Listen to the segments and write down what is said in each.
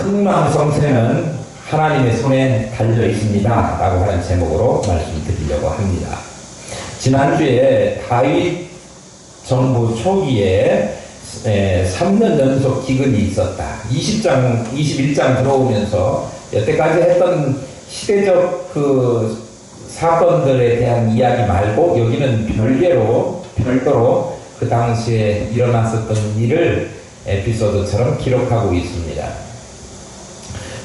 흥망성쇠는 하나님의 손에 달려 있습니다 라고 하는 제목으로 말씀드리려고 합니다. 지난주에 다윗 정부 초기에 3년 연속 기근이 있었다. 21장 들어오면서 여태까지 했던 시대적 그 사건들에 대한 이야기 말고 여기는 별도로 그 당시에 일어났었던 일을 에피소드처럼 기록하고 있습니다.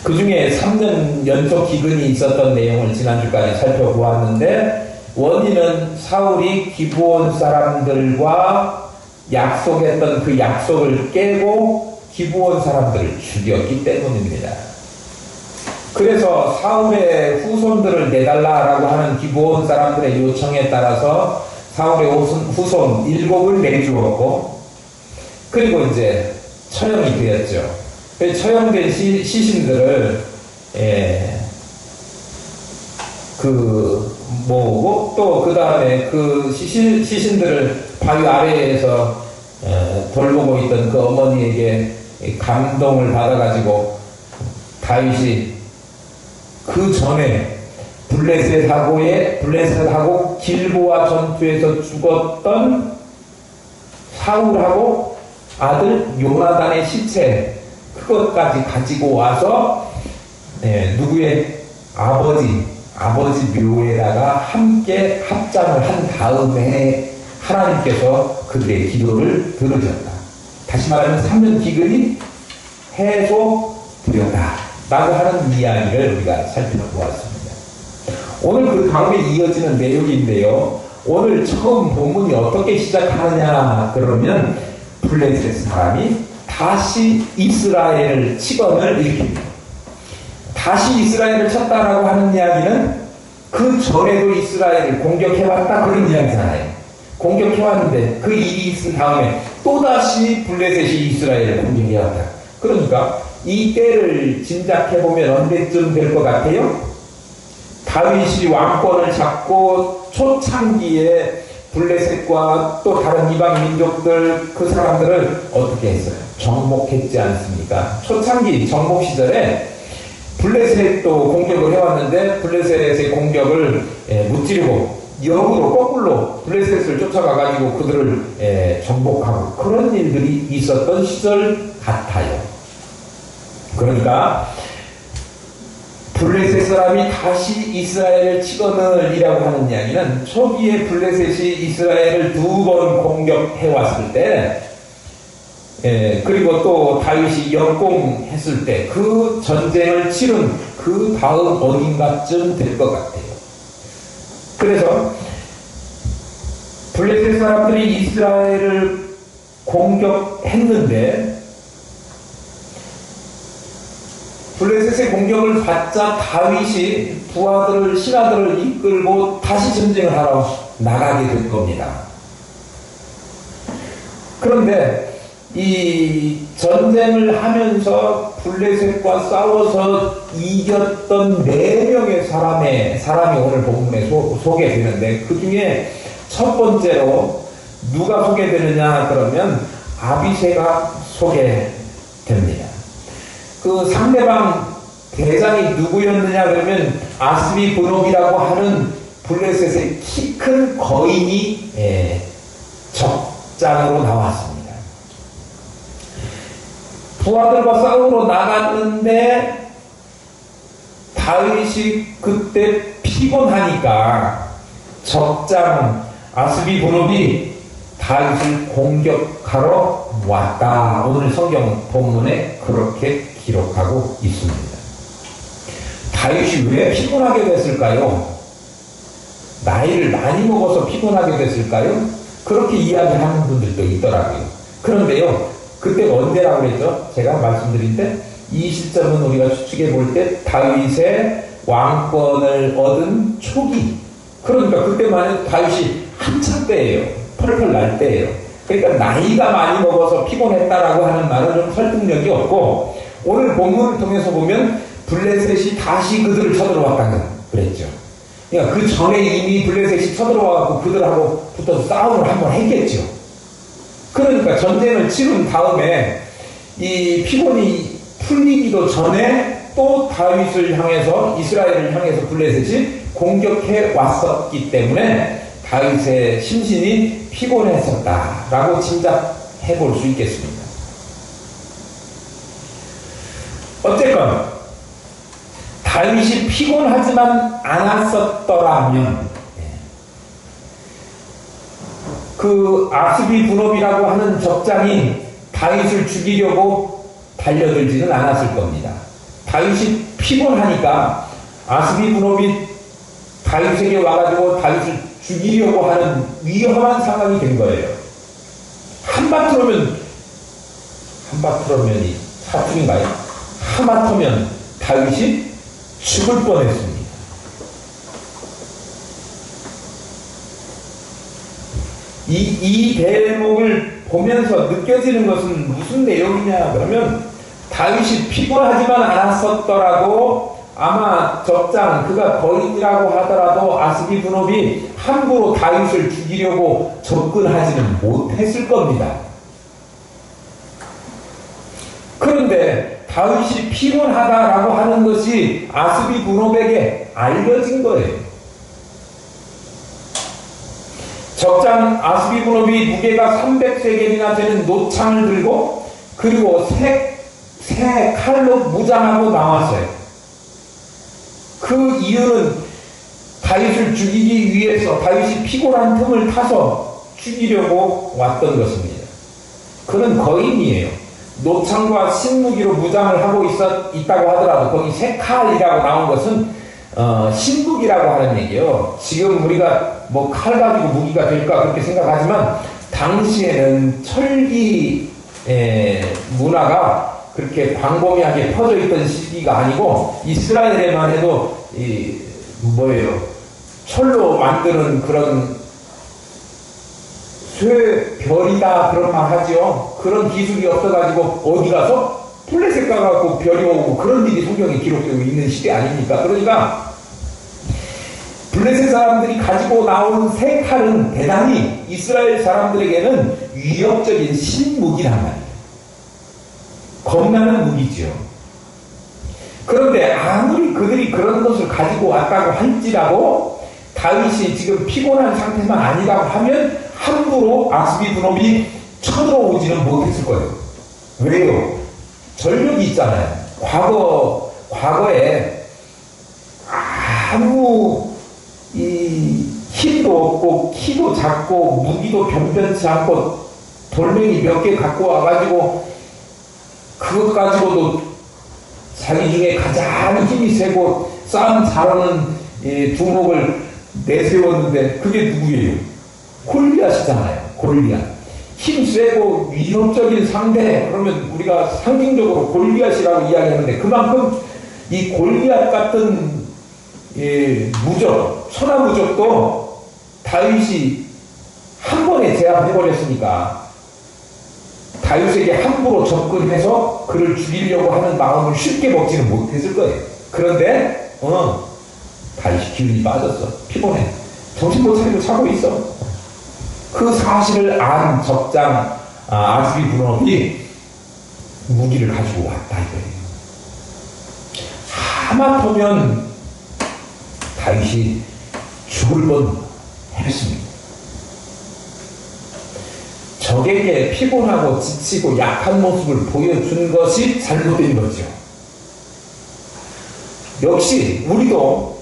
그 중에 3년 연속 기근이 있었던 내용을 지난주까지 살펴보았는데, 원인은 사울이 기브온 사람들과 약속했던 그 약속을 깨고 기브온 사람들을 죽였기 때문입니다. 그래서 사울의 후손들을 내달라라고 하는 기브온 사람들의 요청에 따라서 사울의 후손 7을 내주었고, 그리고 이제 처형이 되었죠. 처형된 시신들을 모으고 또 그 다음에 그 시신들을 바위 아래에서 돌보고 있던 그 어머니에게 감동을 받아가지고 다윗이 그 전에 블레셋하고 길보아 전투에서 죽었던 사울하고 아들 요나단의 시체, 그것까지 가지고 와서 누구의 아버지 묘에다가 함께 합장을 한 다음에 하나님께서 그들의 기도를 들으셨다. 다시 말하면 3년 기근이 해소되었다 라고 하는 이야기를 우리가 살펴보았습니다. 오늘 그 다음에 이어지는 내용인데요, 오늘 처음 본문이 어떻게 시작하느냐 그러면 블레셋 사람이 다시 이스라엘을 치건을 일으킵니다. 다시 이스라엘을 쳤다라고 하는 이야기는 그 전에도 이스라엘을 공격해왔다 그런 이야기잖아요. 공격해왔는데 그 일이 있은 다음에 또다시 블레셋이 이스라엘을 공격해왔다. 그러니까 이 때를 짐작해보면 언제쯤 될 것 같아요? 다윗이 왕권을 잡고 초창기에 블레셋과 또 다른 이방 민족들 그 사람들을 어떻게 했어요? 정복했지 않습니까? 초창기 정복 시절에 블레셋도 공격을 해왔는데 블레셋의 공격을 무찌르고 역으로 거꾸로 블레셋을 쫓아가가지고 그들을 정복하고 그런 일들이 있었던 시절 같아요. 그러니까 블레셋 사람이 다시 이스라엘을 치거늘 이라고 하는 이야기는 초기에 블레셋이 이스라엘을 2번 공격해왔을 때, 그리고 또 다윗이 역공했을 때 그 전쟁을 치른 그 다음 어딘가쯤 될 것 같아요. 그래서 블레셋 사람들이 이스라엘을 공격했는데 블레셋의 공격을 받자 다윗이 부하들을 신하들을 이끌고 다시 전쟁을 하러 나가게 될 겁니다. 그런데 이 전쟁을 하면서 블레셋과 싸워서 이겼던 4명의 사람이 오늘 본문에 소개되는데, 그 중에 첫 번째로 누가 소개되느냐 그러면 아비새가 소개됩니다. 그 상대방 대장이 누구였느냐 그러면 아스비 브놈이라고 하는 블레셋의 키 큰 거인이 적장으로 나왔습니다. 부하들과 싸우러 나갔는데 다윗이 그때 피곤하니까 적장 아스비 브놈이 다윗을 공격하러 왔다. 오늘 성경 본문에 그렇게 기록하고 있습니다. 다윗이 왜 피곤하게 됐을까요? 나이를 많이 먹어서 피곤하게 됐을까요? 그렇게 이야기하는 분들도 있더라고요. 그런데요, 그때 언제라고 그랬죠? 제가 말씀드린 때 이 시점은 우리가 추측해 볼 때 다윗의 왕권을 얻은 초기, 그러니까 그때만 해도 다윗이 한참 때예요. 펄펄 날 때예요. 그러니까 나이가 많이 먹어서 피곤했다라고 하는 말은 좀 설득력이 없고, 오늘 본문을 통해서 보면 블레셋이 다시 그들을 쳐들어왔다는 그랬죠. 그러니까 그 전에 이미 블레셋이 쳐들어와서 그들하고 붙어서 싸움을 한번 했겠죠. 그러니까 전쟁을 치른 다음에 이 피곤이 풀리기도 전에 또 다윗을 향해서 이스라엘을 향해서 블레셋이 공격해 왔었기 때문에 다윗의 심신이 피곤했었다라고 짐작해 볼 수 있겠습니다. 어쨌건 다윗이 피곤하지만 않았었더라면 그 아스비 분업이라고 하는 적장이 다윗을 죽이려고 달려들지는 않았을 겁니다. 다윗이 피곤하니까 아스비 분업이 다윗에게 와가지고 다윗을 죽이려고 하는 위험한 상황이 된 거예요. 한바트로면이 사투리인가요? 하마터면 다윗이 죽을 뻔했습니다. 이 대목을 보면서 느껴지는 것은 무슨 내용이냐 그러면 다윗이 피곤하지만 않았었더라도 아마 적장 그가 거인이라고 하더라도 아스비 분업이 함부로 다윗을 죽이려고 접근하지는 못했을 겁니다. 그런데 다윗이 피곤하다라고 하는 것이 아스비 분업에게 알려진 거예요. 적장 아스비 분업이 무게가 300세겔이나 되는 노창을 들고 그리고 새 칼로 무장하고 나왔어요. 그 이유는 다윗을 죽이기 위해서 다윗이 피곤한 틈을 타서 죽이려고 왔던 것입니다. 그는 거인이에요. 노창과 신무기로 무장을 하고 있다고 하더라도 거기 새 칼이라고 나온 것은 신무기라고 하는 얘기예요. 지금 우리가 뭐 칼 가지고 무기가 될까 그렇게 생각하지만 당시에는 철기 문화가 그렇게 광범위하게 퍼져 있던 시기가 아니고 이스라엘에만 해도 철로 만드는 그런 쇠별이다 그런 말 하죠. 그런 기술이 없어가지고 어디 가서 플랫색 가갖고 별이 오고 그런 일이 성경에 기록되고 있는 시대 아닙니까? 그러니까 블레셋 사람들이 가지고 나온 새 칼은 대단히 이스라엘 사람들에게는 위협적인 신무기란 말이에요. 겁나는 무기죠. 그런데 아무리 그들이 그런 것을 가지고 왔다고 할지라도 다윗이 지금 피곤한 상태만 아니라고 하면 함부로 아스비 분업이 쳐들어오지는 못했을 거예요. 왜요? 전력이 있잖아요. 과거에 아무 힘도 없고 키도 작고 무기도 변변치 않고 돌멩이 몇 개 갖고 와가지고 그것 가지고도 자기 중에 가장 힘이 세고 싸움 잘하는 두목을 내세웠는데 그게 누구예요? 골리앗이잖아요. 골리앗. 힘 세고 위협적인 상대 그러면 우리가 상징적으로 골리앗이라고 이야기하는데 그만큼 이 골리앗 같은 무적, 천하무적도 다윗이 한 번에 제압해버렸으니까 다윗에게 함부로 접근해서 그를 죽이려고 하는 마음을 쉽게 먹지는 못했을 거예요. 그런데 다윗이 기운이 빠졌어. 피곤해. 정신 못 차리고 자고 있어. 그 사실을 안 적장 아스비 분업이 무기를 가지고 왔다 이거예요. 하마터면 다윗이 죽을 뻔했습니다. 적에게 피곤하고 지치고 약한 모습을 보여준 것이 잘못된 거죠. 역시 우리도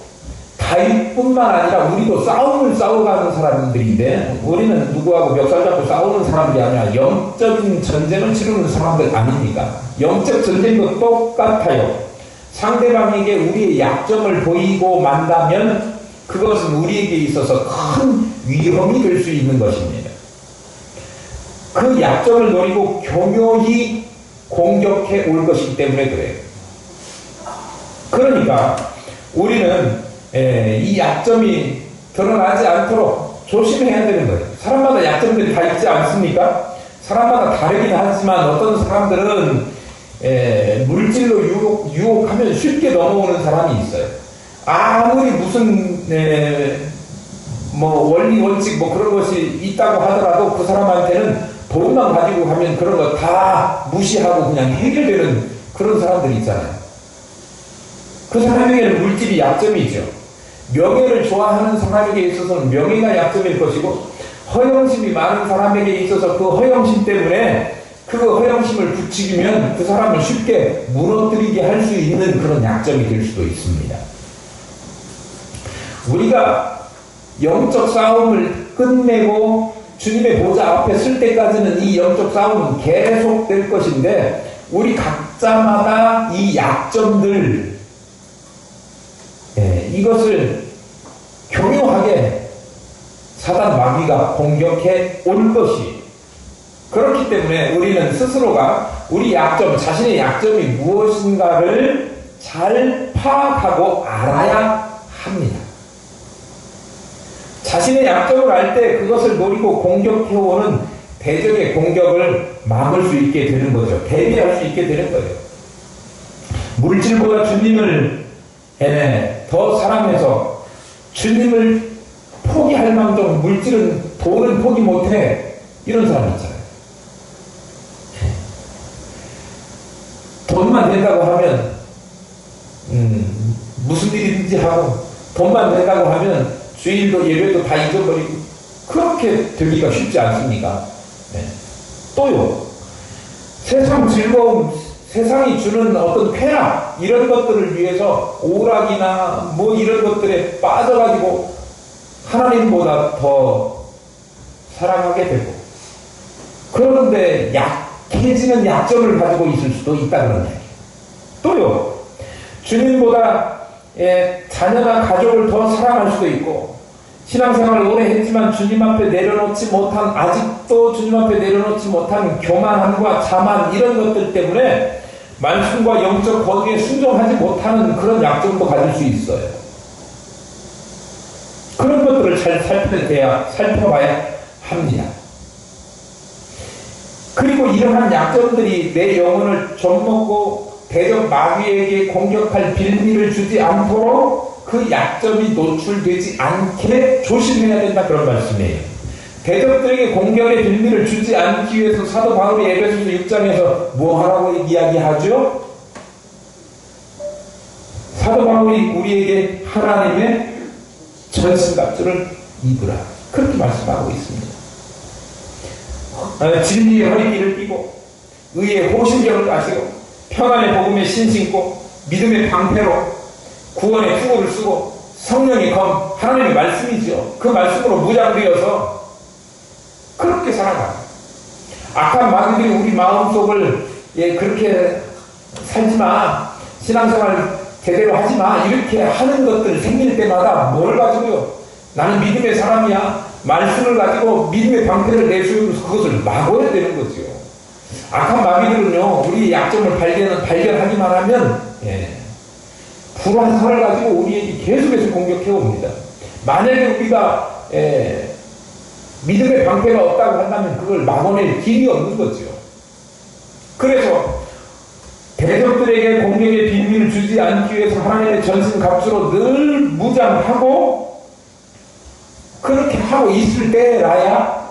다윗뿐만 아니라 우리도 싸움을 싸워가는 사람들인데 우리는 누구하고 멱살 잡고 싸우는 사람들이 아니라 영적인 전쟁을 치르는 사람들 아닙니까? 영적 전쟁도 똑같아요. 상대방에게 우리의 약점을 보이고 만다면 그것은 우리에게 있어서 큰 위험이 될 수 있는 것입니다. 그 약점을 노리고 교묘히 공격해 올 것이기 때문에 그래요. 그러니까 우리는 이 약점이 드러나지 않도록 조심해야 되는 거예요. 사람마다 약점들이 다 있지 않습니까? 사람마다 다르긴 하지만 어떤 사람들은 물질로 유혹하면 쉽게 넘어오는 사람이 있어요. 아무리 무슨 원리 원칙 그런 것이 있다고 하더라도 그 사람한테는 돈만 가지고 가면 그런 거 다 무시하고 그냥 해결되는 그런 사람들이 있잖아요. 그 사람에게는 물질이 약점이죠. 명예를 좋아하는 사람에게 있어서는 명예가 약점일 것이고, 허영심이 많은 사람에게 있어서 그 허영심 때문에 그 허영심을 부추기면 그 사람을 쉽게 무너뜨리게 할 수 있는 그런 약점이 될 수도 있습니다. 우리가 영적 싸움을 끝내고 주님의 보좌 앞에 쓸 때까지는 이 영적 싸움은 계속될 것인데, 우리 각자마다 이 약점들, 이것을 교묘하게 사단 마귀가 공격해 올 것이, 그렇기 때문에 우리는 스스로가 우리 약점, 자신의 약점이 무엇인가를 잘 파악하고 알아야 합니다. 자신의 약점을 알 때 그것을 노리고 공격해오는 대적의 공격을 막을 수 있게 되는 거죠. 대비할 수 있게 되는 거예요. 물질보다 주님을 더 사랑해서 주님을 포기할 망정 물질은, 돈은 포기 못해, 이런 사람 있잖아요. 돈만 된다고 하면 무슨 일이든지 하고, 돈만 된다고 하면 주일도 예배도 다 잊어버리고, 그렇게 되기가 쉽지 않습니까? 또요, 세상 즐거움, 세상이 주는 어떤 쾌락, 이런 것들을 위해서 오락이나 뭐 이런 것들에 빠져가지고 하나님보다 더 사랑하게 되고, 그러는데 약해지는 약점을 가지고 있을 수도 있다는 얘기예요. 또요, 주님보다 자녀나 가족을 더 사랑할 수도 있고, 신앙생활을 오래 했지만 주님 앞에 내려놓지 못한, 아직도 주님 앞에 내려놓지 못한 교만함과 자만, 이런 것들 때문에 말씀과 영적 거기에 순종하지 못하는 그런 약점도 가질 수 있어요. 그런 것들을 잘 살펴봐야 합니다. 그리고 이러한 약점들이 내 영혼을 좀먹고 대적 마귀에게 공격할 빌미를 주지 않도록 그 약점이 노출되지 않게 조심해야 된다, 그런 말씀이에요. 대적들에게 공격의 빌미를 주지 않기 위해서 사도 바울이 에베소서 6장에서 뭐 하라고 이야기하죠? 사도 바울이 우리에게 하나님의 전신갑주를 입으라, 그렇게 말씀하고 있습니다. 진리의 허리띠를 띠고 의의 호신경을 따시고 평안의 복음의 신 신고 믿음의 방패로 구원의 투구를 쓰고 성령의 검, 하나님의 말씀이죠. 그 말씀으로 무장되어서 그렇게 살아가요. 악한 마귀들이 우리 마음속을 그렇게 살지마, 신앙생활 제대로 하지마, 이렇게 하는 것들 생길 때마다 뭘 가지고요? 나는 믿음의 사람이야, 말씀을 가지고 믿음의 방패를 내세우면서 그것을 막아야 되는 거죠. 악한 마귀들은요, 우리의 약점을 발견하기만 하면 불화한 살을 가지고 우리에게 계속해서 공격해 옵니다. 만약에 우리가 믿음의 방패가 없다고 한다면 그걸 막아낼 길이 없는 거죠. 그래서 대적들에게 공격의 빌미를 주지 않기 위해서 하나님의 전신갑주로 늘 무장하고, 그렇게 하고 있을 때라야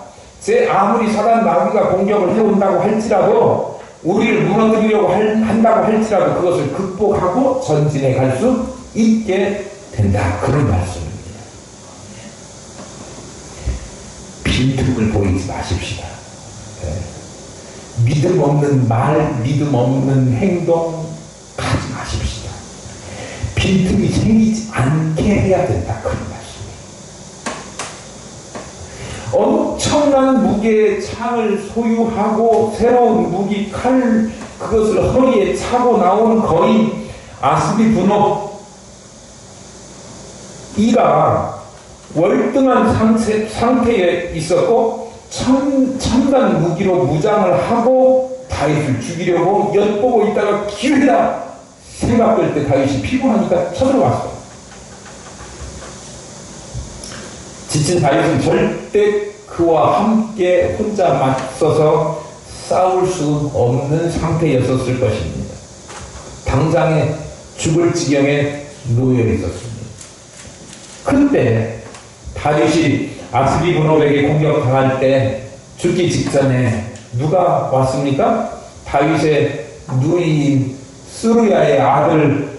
아무리 사단 마귀가 공격을 해온다고 할지라도, 우리를 무너뜨리려고 한다고 할지라도 그것을 극복하고 전진해 갈 수 있게 된다, 그런 말씀입니다. 빈틈을 보이지 마십시다. 믿음 없는 말, 믿음 없는 행동 하지 마십시다. 빈틈이 생기지 않게 해야 된다, 그런 말씀이에요. 엄청난 무게의 창을 소유하고 새로운 무기 칼, 그것을 허리에 차고 나온 거인 아스비 분업, 이가 월등한 상태에 있었고 첨단 무기로 무장을 하고 다윗을 죽이려고 엿보고 있다가 기회다 생각될 때 다윗이 피곤하니까 쳐들어갔어요. 지친 다윗은 절대 그와 함께 혼자 맞서서 싸울 수 없는 상태였었을 것입니다. 당장에 죽을 지경에 놓여 있었습니다. 그때 다윗이 아스비 분업에게 공격당할 때 죽기 직전에 누가 왔습니까? 다윗의 누이인 스루야의 아들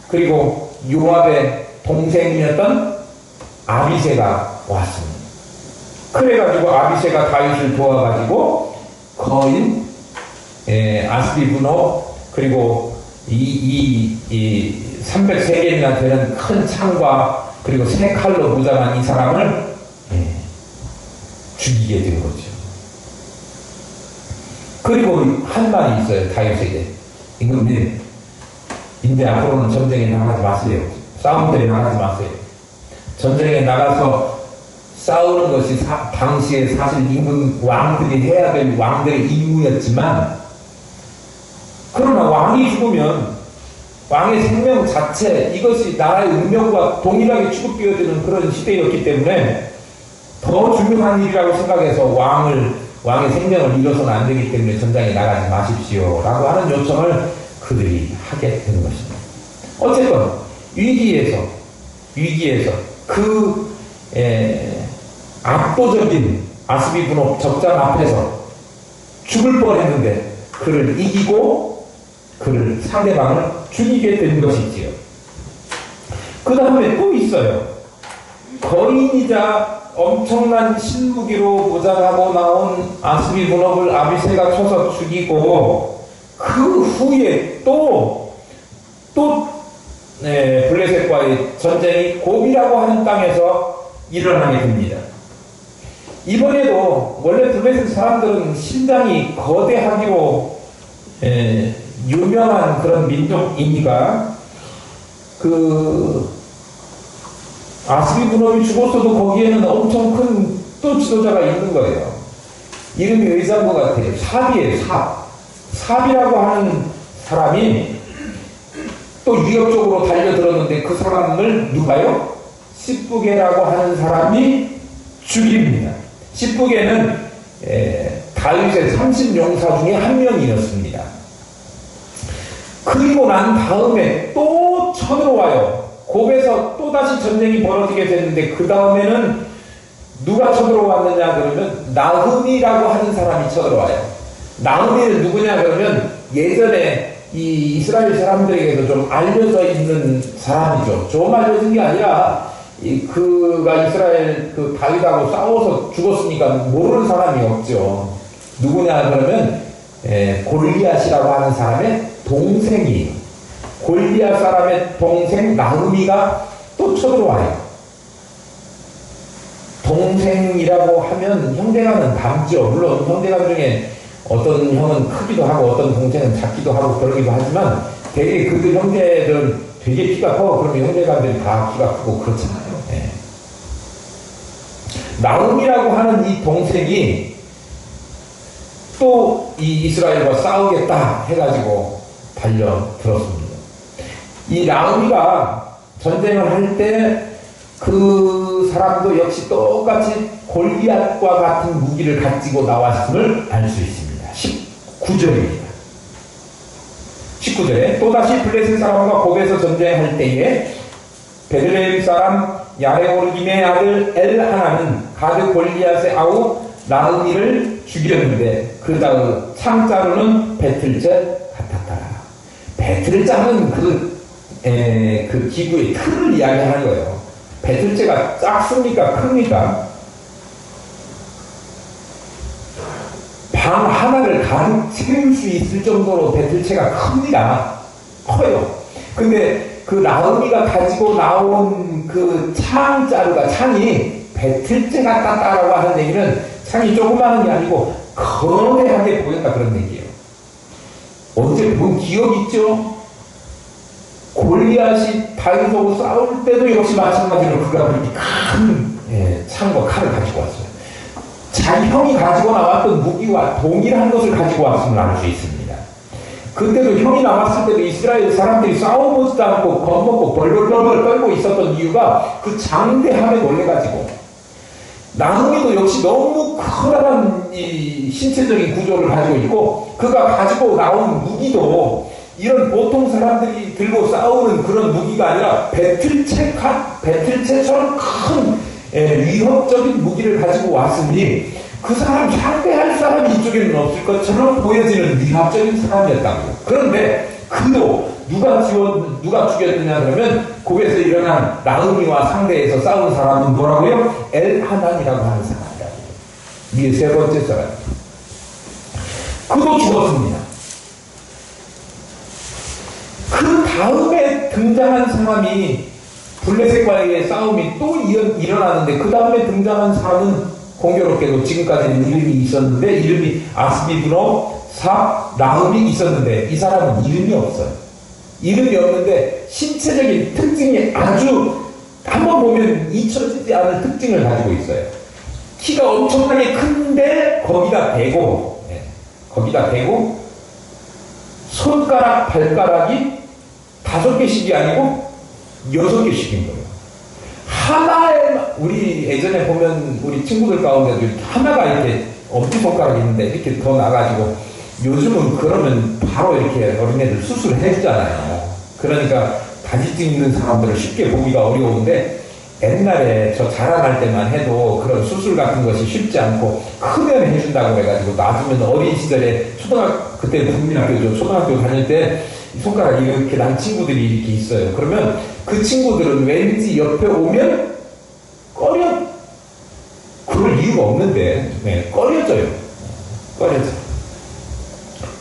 그리고 요압의 동생이었던 아비새가 왔습니다. 그래가지고 아비새가 다윗을 도와가지고 거인 아스비 분호 그리고 이 303개나 되는 큰 창과 그리고 세 칼로 무장한 이 사람을 죽이게 된 거죠. 그리고 한 말이 있어요. 다윗에게 임금님 이제 앞으로는 전쟁에 나가지 마세요. 싸움들에 나가지 마세요. 전쟁에 나가서 싸우는 것이 당시에 사실 임금 왕들이 해야 될 왕들의 임무였지만 그러나 왕이 죽으면 왕의 생명 자체 이것이 나라의 운명과 동일하게 취급되어지는 그런 시대였기 때문에 더 중요한 일이라고 생각해서 왕의 생명을 잃어서는 안 되기 때문에 전장에 나가지 마십시오 라고 하는 요청을 그들이 하게 되는 것입니다. 어쨌든 위기에서 그 압도적인 아스비 분호 적장 앞에서 죽을 뻔했는데 그를 이기고 그를 상대방을 죽이게 된 것이지요. 그 다음에 또 있어요. 거인이자 엄청난 신무기로 무장하고 나온 아스비 분업을 아비새가 쳐서 죽이고 그 후에 또 블레셋과의 전쟁이 고비라고 하는 땅에서 일어나게 됩니다. 이번에도 원래 블레셋 사람들은 신장이 거대하기로 유명한 그런 민족이니까 그 아스비 분업이 죽었어도 거기에는 엄청 큰 또 지도자가 있는 거예요. 이름이 의장부 같아요. 삽이에요. 삽이라고 하는 사람이 또 위협적으로 달려들었는데 그 사람을 누가요? 시브게라고 하는 사람이 죽입니다. 시브게는 다윗의 30용사 중에 한 명이었습니다. 그리고 난 다음에 또 쳐들어와요. 곱에서 또다시 전쟁이 벌어지게 됐는데 그 다음에는 누가 쳐들어왔느냐 그러면 나흠이라고 하는 사람이 쳐들어와요. 나흠이는 누구냐 그러면 예전에 이 이스라엘 사람들에게도 좀 알려져 있는 사람이죠. 좀 알려진 게 아니라 그가 이스라엘 그 다윗하고 싸워서 죽었으니까 모르는 사람이 없죠. 누구냐 그러면 골리앗이라고 하는 사람의 동생이에요. 골리앗 사람의 동생 나흠이가 또 쳐들어와요. 동생이라고 하면 형제간은 닮죠. 물론 형제간 중에 어떤 형은 크기도 하고 어떤 동생은 작기도 하고 그러기도 하지만 되게 그들 형제들은 되게 키가 커. 그러면 형제간들이 다 키가 크고 그렇잖아요. 나홈이라고 하는 이 동생이 또 이 이스라엘과 싸우겠다 해가지고 달려들었습니다. 이 나홈이가 전쟁을 할 때 그 사람도 역시 똑같이 골리앗과 같은 무기를 가지고 나왔음을 알 수 있습니다. 19절입니다. 19절에 또다시 블레셋 사람과 곱에서 전쟁할 때에 베들레헴 사람 야레오르김의 아들 엘하나는 가드 골리앗의 아우 나흐미를 죽였는데 그 다음 창자로는 배틀째 같았더라. 배틀자는 그 기구의 틀을 이야기하는 거예요. 배틀째가 작습니까? 큽니까? 방 하나를 가득 채울 수 있을 정도로 배틀체가 큽니다. 커요. 근데 그 나흐미가 가지고 나온 그 창자루가 창이 배틀체 같다라고 하는 얘기는 창이 조그마한 게 아니고 거대하게 보였다 그런 얘기예요. 언제 본 기억 있죠? 골리앗이 다윗하고 싸울 때도 역시 마찬가지로 그가 그렇게 큰 창과 칼을 가지고 왔어요. 자기 형이 가지고 나왔던 무기와 동일한 것을 가지고 왔음을 알 수 있습니다. 그때도 형이 나왔을 때도 이스라엘 사람들이 싸워보지도 않고 겁먹고 벌벌벌 떨고 있었던 이유가 그 장대함에 놀래가지고 나흐미도 역시 너무 커다란 이 신체적인 구조를 가지고 있고 그가 가지고 나온 무기도 이런 보통 사람들이 들고 싸우는 그런 무기가 아니라 배틀체처럼 큰 위협적인 무기를 가지고 왔으니 그 사람 상대할 사람이 이쪽에는 없을 것처럼 보여지는 위협적인 사람이었다고요. 그런데 그도 누가 죽였느냐 그러면 거기에서 일어난 나흐미와 상대에서 싸운 사람은 뭐라고요? 엘하난이라고 하는 사람이다. 이게 세 번째 사람. 그도 죽었습니다. 그 다음에 등장한 사람이 블레셋과의 싸움이 또 일어나는데 그 다음에 등장한 사람은 공교롭게도 지금까지는 이름이 있었는데 이름이 아스비브노 사 나흠이 있었는데 이 사람은 이름이 없어요. 이름이 없는데 신체적인 특징이 아주 한번 보면 잊혀지지 않을 특징을 가지고 있어요. 키가 엄청나게 큰데 거기다 대고 손가락 발가락이 5개씩이 아니고 6개씩인 거예요. 하나에 우리 예전에 보면 우리 친구들 가운데도 이렇게 하나가 이렇게 엄지손가락이 있는데 이렇게 더 나가지고 요즘은 그러면 바로 이렇게 어린애들 수술을 해주잖아요. 그러니까 다지증 있는 사람들을 쉽게 보기가 어려운데 옛날에 저 자라날 때만 해도 그런 수술 같은 것이 쉽지 않고 크면 해준다고 해가지고 놔두면 어린 시절에 그때 국민학교죠. 초등학교 다닐 때 손가락이 이렇게 난 친구들이 이렇게 있어요. 그러면 그 친구들은 왠지 옆에 오면 그럴 이유가 없는데 꺼려져요.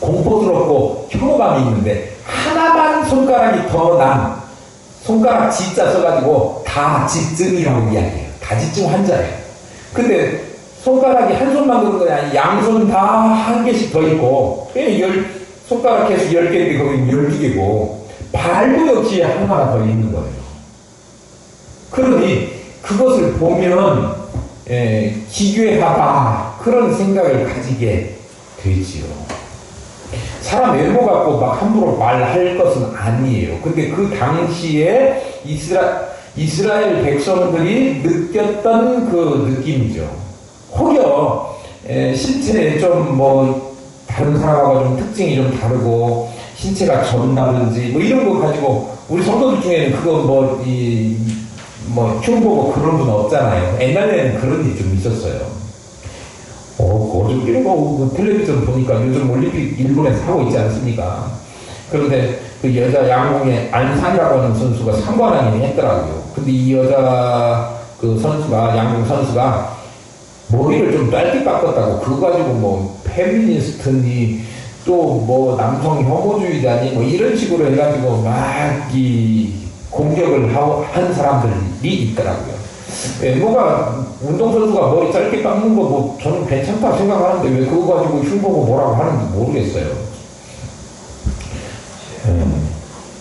공포스럽고 혐오감이 있는데 하나만 손가락이 더 난 손가락 G자 써가지고 다지증이라고 이야기해요. 다지증 환자예요. 근데 손가락이 한 손만 그런 거 아니라 양손 다 1개씩 더 있고 손가락 계속 10개인데 거기 12개고 발도 역시 하나가 더 있는 거예요. 그러니 그것을 보면 기괴하다 그런 생각을 가지게 되지요. 사람 외모 갖고 막 함부로 말할 것은 아니에요. 근데 그 당시에 이스라엘 백성들이 느꼈던 그 느낌이죠. 혹여 신체에 좀 다른 사람하고 좀 특징이 좀 다르고 신체가 젊다든지 이런 거 가지고 우리 성도들 중에는 그거 흉보고 그런 분 없잖아요. 옛날에는 그런 일이 좀 있었어요. 어저께 텔레비전 보니까 요즘 올림픽 일본에서 하고 있지 않습니까? 그런데 그 여자 양궁의 안산이라고 하는 선수가 3관왕이 했더라고요. 근데 이 여자 양궁 선수가 머리를 좀 짧게 깎았다고 그거 가지고 페미니스트니 또 남성 혐오주의자니 이런 식으로 해가지고 막 공격을 한 사람들이 있더라고요. 운동선수가 머리 짧게 깎는 거 저는 괜찮다 생각하는데 왜 그거 가지고 흉보고 뭐라고 하는지 모르겠어요.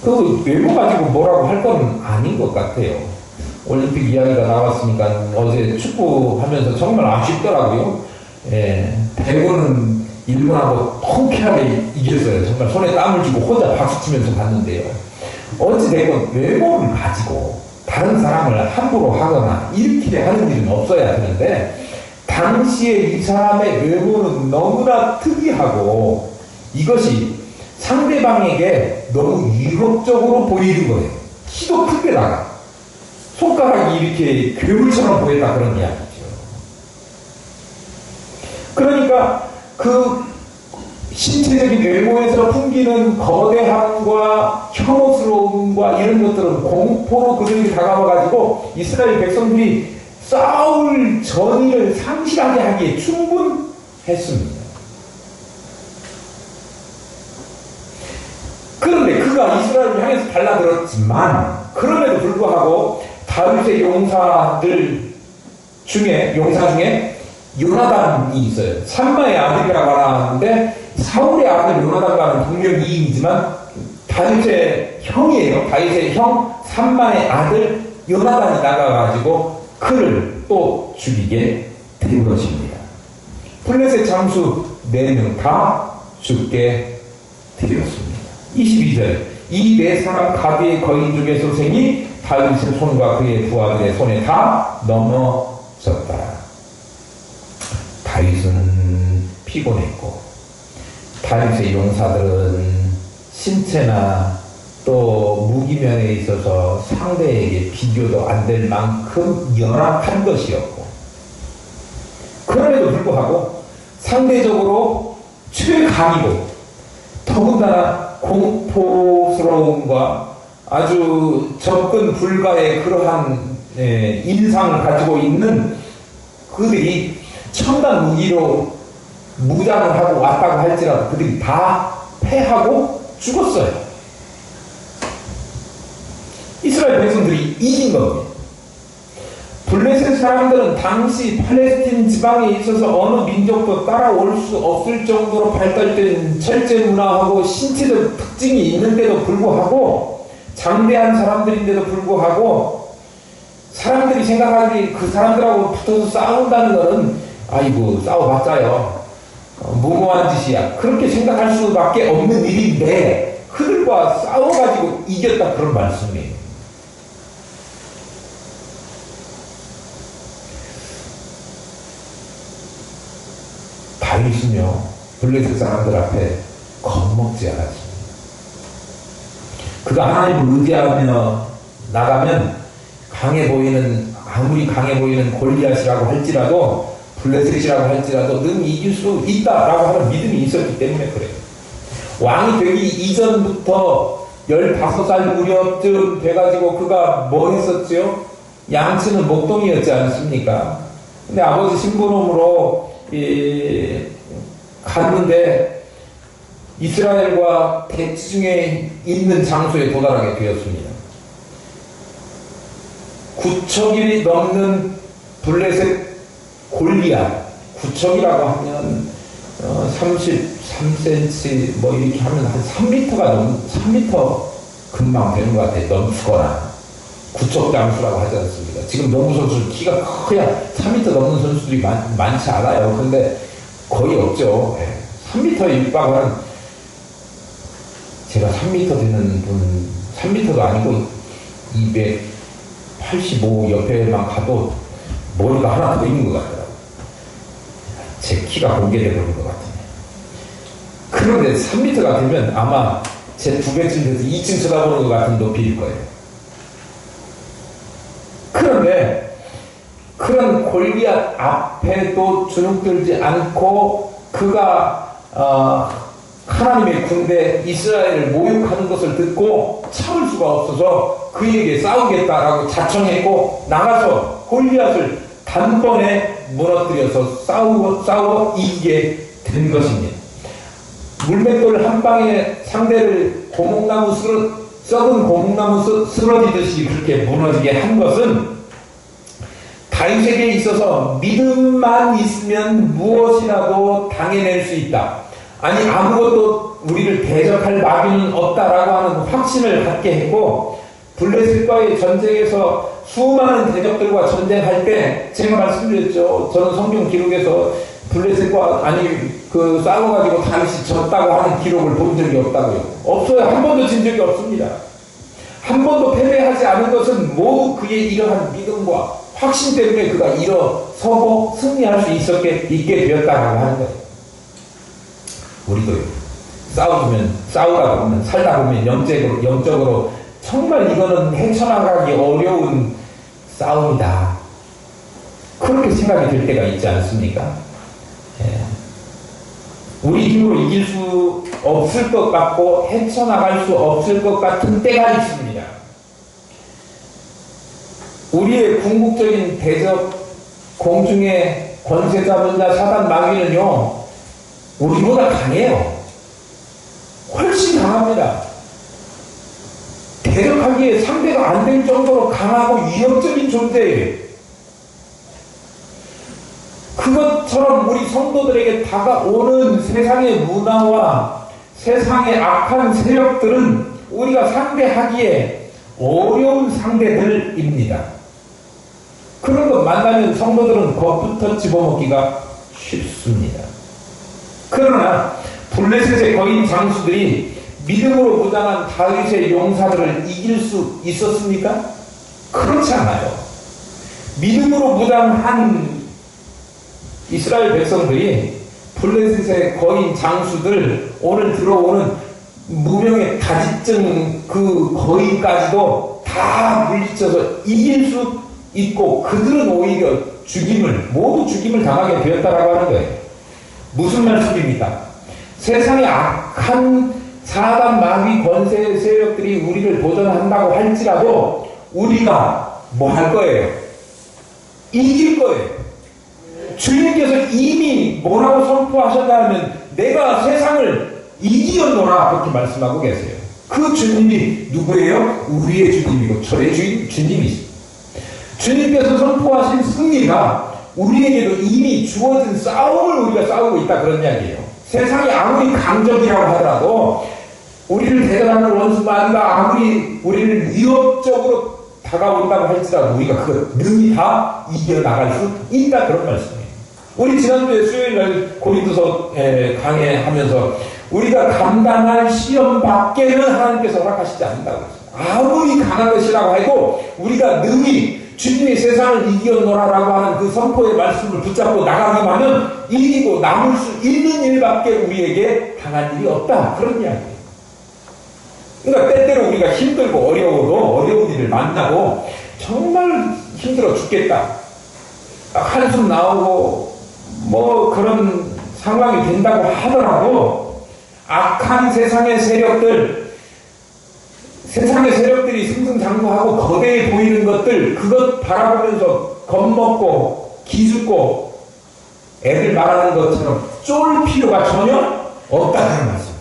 그 외모 가지고 뭐라고 할 건 아닌 것 같아요. 올림픽 이야기가 나왔으니까 어제 축구 하면서 정말 아쉽더라고요. 대구는 일본하고 통쾌하게 이겼어요. 정말 손에 땀을 쥐고 혼자 박수 치면서 봤는데요. 어찌됐건 외모를 가지고 다른 사람을 함부로 하거나 이렇게 하는 일은 없어야 되는데 당시에 이 사람의 외모는 너무나 특이하고 이것이 상대방에게 너무 위협적으로 보이는 거예요. 키도 크게다가 손가락이 이렇게 괴물처럼 보였다 그런 이야기죠. 그러니까 그 신체적인 외모에서 풍기는 거대함과 혐오스러움과 이런 것들은 공포로 그들이 다가와가지고 이스라엘 백성들이 싸울 전의를 상실하게 하기에 충분했습니다. 그런데 그가 이스라엘을 향해서 달라들었지만 그럼에도 불구하고 다윗의 용사 중에 요나단이 있어요. 삼마의 아들이라고 하는데 사울의 아들 요나단과는 동명이인이지만 다윗의 형이에요. 다윗의 형 삼마의 아들 요나단이 나가가지고 그를 또 죽이게 된 것입니다. 블레셋 장수 4명 다 죽게 되었습니다. 22절 이 4사람 가드의 거인 중의 소생이 다윗의 손과 그의 부하들의 손에 다 넘어졌다. 다윗은 피곤했고 다윗의 용사들은 신체나 또 무기면에 있어서 상대에게 비교도 안 될 만큼 열악한 것이었고 그럼에도 불구하고 상대적으로 최강이고 더군다나 공포스러움과 아주 접근 불가의 그러한 인상을 가지고 있는 그들이 첨단 무기로 무장을 하고 왔다고 할지라도 그들이 다 패하고 죽었어요. 이스라엘 백성들이 이긴 겁니다. 블레셋 사람들은 당시 팔레스틴 지방에 있어서 어느 민족도 따라올 수 없을 정도로 발달된 철제 문화하고 신체적 특징이 있는데도 불구하고 장대한 사람들인데도 불구하고 사람들이 생각하기에 그 사람들하고 붙어서 싸운다는 것은 아이고 싸워봤자요 무모한 짓이야 그렇게 생각할 수밖에 없는 일인데 그들과 싸워가지고 이겼다 그런 말씀이에요. 다윗은요 블레셋 사람들 앞에 겁먹지 않았습니다. 그가 하나님을 의지하며 나가면 아무리 강해 보이는 골리앗이라고 할지라도 블레셋이라고 할지라도 능 이길 수 있다라고 하는 믿음이 있었기 때문에 그래요. 왕이 되기 이전부터 15살 무렵쯤 돼가지고 그가 뭐 했었죠? 양치는 목동이었지 않습니까? 근데 아버지 신부놈으로 갔는데 이스라엘과 대지중에 있는 장소에 도달하게 되었습니다. 9척이 넘는 블레셋 골리앗, 9척이라고 하면 33cm 뭐 이렇게 하면 한 3m 금방 되는 것 같아요. 넘거나 9척 장수라고 하지 않습니까? 지금 농구 선수 키가 커야 3m 넘는 선수들이 많지 않아요. 근데 거의 없죠. 3m에 육박은 제가 3m 되는 분 3m도 아니고 285 옆에만 가도 머리가 하나 더 있는 것 같더라고요. 제 키가 공개되는 것 같아요. 그런데 3m가 되면 아마 제 2배쯤 돼서 2층 쳐다보는 것 같은 높이일 거예요. 그런데 그런 골리앗 앞에도 주눅들지 않고 그가 하나님의 군대 이스라엘을 모욕하는 것을 듣고 참을 수가 없어서 그에게 싸우겠다라고 자청했고 나가서 골리앗을 단번에 무너뜨려서 싸워 이기게 된 것입니다. 물맷돌 한 방에 상대를 썩은 고목나무 쓰러지듯이 그렇게 무너지게 한 것은 다윗에게 있어서 믿음만 있으면 무엇이라도 당해낼 수 있다. 아니 아무것도 우리를 대적할 마귀는 없다라고 하는 확신을 갖게 했고 블레셋과의 전쟁에서 수많은 대적들과 전쟁할 때 제가 말씀드렸죠. 저는 성경 기록에서 블레셋과 싸워가지고 다윗이 졌다고 하는 기록을 본 적이 없다고요. 없어요. 한 번도 진 적이 없습니다. 한 번도 패배하지 않은 것은 모두 그의 이러한 믿음과 확신 때문에 그가 일어서고 승리할 수 있게 되었다라고 하는 거예요. 우리도요. 싸우다 보면 살다 보면 영적으로 정말 이거는 헤쳐나가기 어려운 싸움이다. 그렇게 생각이 들 때가 있지 않습니까? 예. 우리 힘으로 이길 수 없을 것 같고 헤쳐나갈 수 없을 것 같은 때가 있습니다. 우리의 궁극적인 대적 공중의 권세 잡은 자 사단 마귀는요 우리보다 강해요. 훨씬 강합니다. 대적하기에 상대가 안 될 정도로 강하고 위협적인 존재예요. 그것처럼 우리 성도들에게 다가오는 세상의 문화와 세상의 악한 세력들은 우리가 상대하기에 어려운 상대들입니다. 그런 것 만나면 성도들은 겁부터 집어먹기가 쉽습니다. 그러나 블레셋의 거인 장수들이 믿음으로 무장한 다윗의 용사들을 이길 수 있었습니까? 그렇지 않아요. 믿음으로 무장한 이스라엘 백성들이 블레셋의 거인 장수들 오늘 들어오는 무명의 다지증 그 거인까지도 다 물리쳐서 이길 수 있고 그들은 오히려 모두 죽임을 당하게 되었다라고 하는 거예요. 무슨 말씀입니까? 세상의 악한 사단 마귀 권세 세력들이 우리를 도전한다고 할지라도 우리가 뭐 할 거예요? 이길 거예요. 주님께서 이미 뭐라고 선포하셨다면 내가 세상을 이기었노라 그렇게 말씀하고 계세요. 그 주님이 누구예요? 우리의 주님이고 저의 주님이시죠. 주님께서 선포하신 승리가 우리에게도 이미 주어진 싸움을 우리가 싸우고 있다 그런 이야기예요. 세상이 아무리 강적이라고 하더라도 우리를 대단한 원수마귀가 아무리 우리를 위협적으로 다가온다고 할지라도 우리가 그걸 능히 다 이겨나갈 수 있다 그런 말씀이에요. 우리 지난주에 수요일날 고린도서 강해하면서 우리가 감당할 시험 밖에는 하나님께서 허락하시지 않는다고 했어요. 아무리 강한 것이라고 해도 우리가 능히 주님이 세상을 이겨노라라고 하는 그 선포의 말씀을 붙잡고 나가기만 하면 이기고 남을 수 있는 일밖에 우리에게 당한 일이 없다 그런 이야기예요. 그러니까 때때로 우리가 힘들고 어려워도 어려운 일을 만나고 정말 힘들어 죽겠다 한숨 나오고 뭐 그런 상황이 된다고 하더라도 악한 세상의 세력들이 승승장구하고 거대해 보이는 것들 그것 바라보면서 겁먹고 기죽고 애들 말하는 것처럼 쫄 필요가 전혀 없다는 말씀입니다.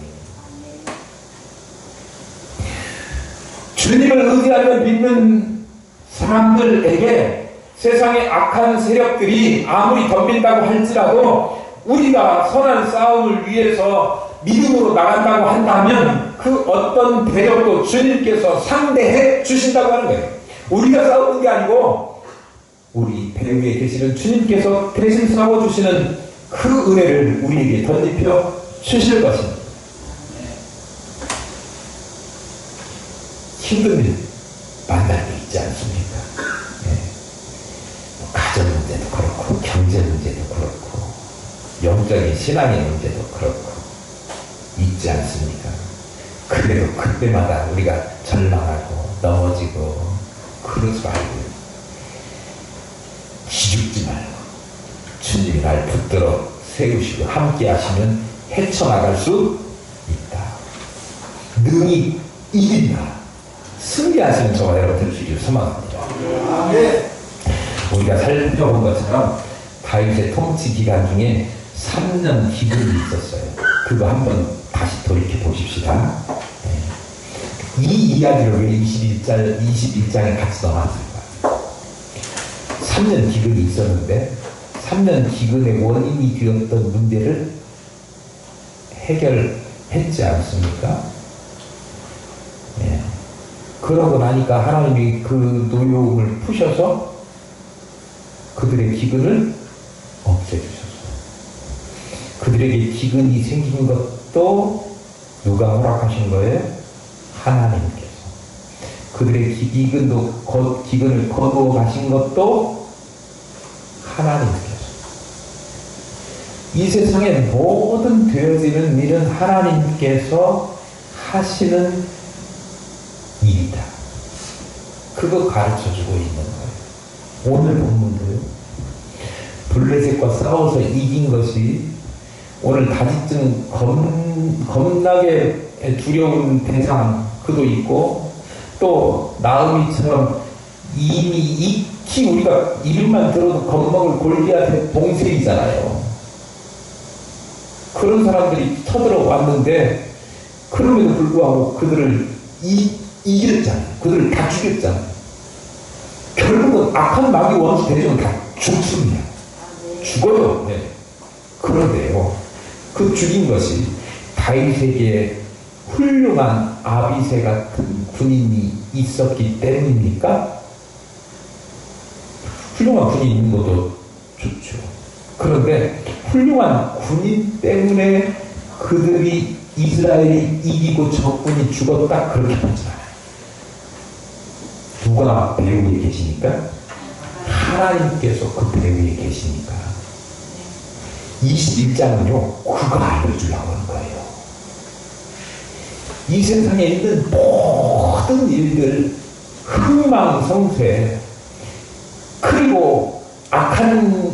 주님을 의지하며 믿는 사람들에게 세상의 악한 세력들이 아무리 덤빈다고 할지라도 우리가 선한 싸움을 위해서 믿음으로 나간다고 한다면 그 어떤 대적도 주님께서 상대해 주신다고 하는 거예요. 우리가 싸우는 게 아니고 우리 배 위에 계시는 주님께서 대신 싸워주시는 그 은혜를 우리에게 덧입혀 주실 것입니다. 힘든 일 만날 게 있지 않습니까? 가정 문제도 그렇고 경제 문제도 그렇고 영적인 신앙의 문제도 그렇고 있지 않습니까? 그래도 그때마다 우리가 절망하고 넘어지고 그러지 말고 기죽지 말고 주님이 날 붙들어 세우시고 함께 하시면 헤쳐나갈 수 있다. 능히 이긴다. 승리하시는 저와 여러분 되시길 소망합니다. 우리가 살펴본 것처럼 다윗의 통치 기간 중에 3년 기근이 있었어요. 그거 한번 다시 돌이켜 보십시다. 이 이야기를 왜 21장에 같이 넣어놨을까? 3년 기근이 있었는데 3년 기근의 원인이 되었던 문제를 해결했지 않습니까? 그러고 나니까 하나님이 그 노여움을 푸셔서 그들의 기근을 없애주셨어요. 그들에게 기근이 생긴 것도 누가 허락하신 거예요? 하나님께서. 그들의 기근을 거두어 가신 것도 하나님께서. 이 세상의 모든 되어지는 일은 하나님께서 하시는 일이다. 그거 가르쳐주고 있는 거예요. 오늘 본문도요. 블레셋과 싸워서 이긴 것이 오늘 다짓증 겁나게 두려운 대상 그도 있고 또 나으미처럼 이미 익히 우리가 이름만 들어도 겁먹을 골리앗의 동생이잖아요. 그런 사람들이 쳐들어왔는데 그럼에도 불구하고 그들을 이겼잖아요. 그들을 다 죽였잖아요. 결국은 악한 마귀 원수 대적은 다 죽습니다. 죽어요. 네. 그런데요. 그 죽인 것이 다윗에게 훌륭한 아비새 같은 군인이 있었기 때문입니까? 훌륭한 군인이 있는 것도 좋죠. 그런데 훌륭한 군인 때문에 그들이 이스라엘이 이기고 적군이 죽었다 그렇게 보지 않아요. 누가 배 위에 계시니까? 하나님께서 그 배 위에 계시니까. 21장은요 그가 알려주려고 하는 거예요. 이 세상에 있는 모든 일들 흥망성쇠 그리고 악한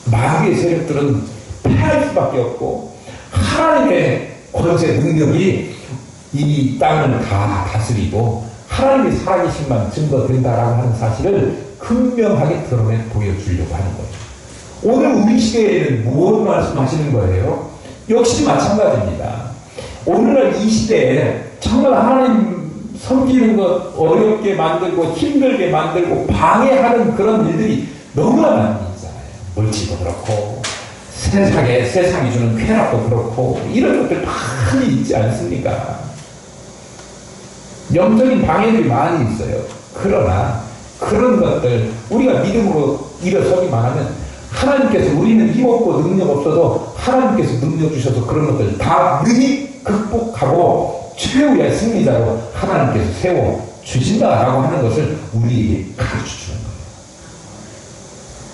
마귀의 세력들은 패할 수밖에 없고 하나님의 권세 능력이 이 땅을 다 다스리고 하나님의 살아계심만 증거된다라고 하는 사실을 분명하게 드러내 보여주려고 하는 거예요. 오늘 우리 시대에는 무엇을 말씀하시는 거예요? 역시 마찬가지입니다. 오늘날 이 시대에 정말 하나님 섬기는 것 어렵게 만들고 힘들게 만들고 방해하는 그런 일들이 너무나 많이 있잖아요. 물질도 그렇고 세상이 주는 쾌락도 그렇고 이런 것들 많이 있지 않습니까? 영적인 방해들이 많이 있어요. 그러나 그런 것들 우리가 믿음으로 일어서기만 하면 하나님께서 우리는 힘없고 능력 없어도 하나님께서 능력 주셔서 그런 것들 다 능히 극복하고 최후의 승리자로 하나님께서 세워주신다라고 하는 것을 우리에게 가르쳐주는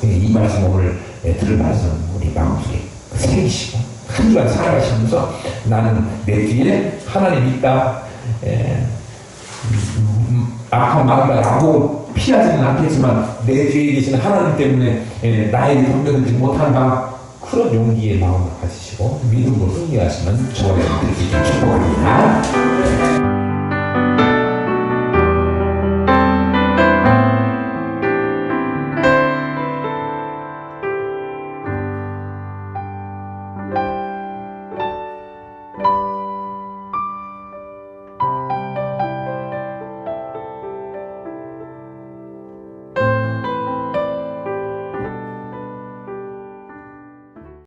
거예요. 이 말씀 오늘 들을 말씀 우리 마음속에 새기시고 한 주간 살아가시면서 나는 내 뒤에 하나님 있다. 악한 마귀가 나보고 피하지는 않겠지만 내 뒤에 계시는 하나님 때문에 나에게 덤벼들지 못한다. 그런 용기의 마음을 가지시고 믿음으로 승리하시는 저와 여러분들에게 축복합니다.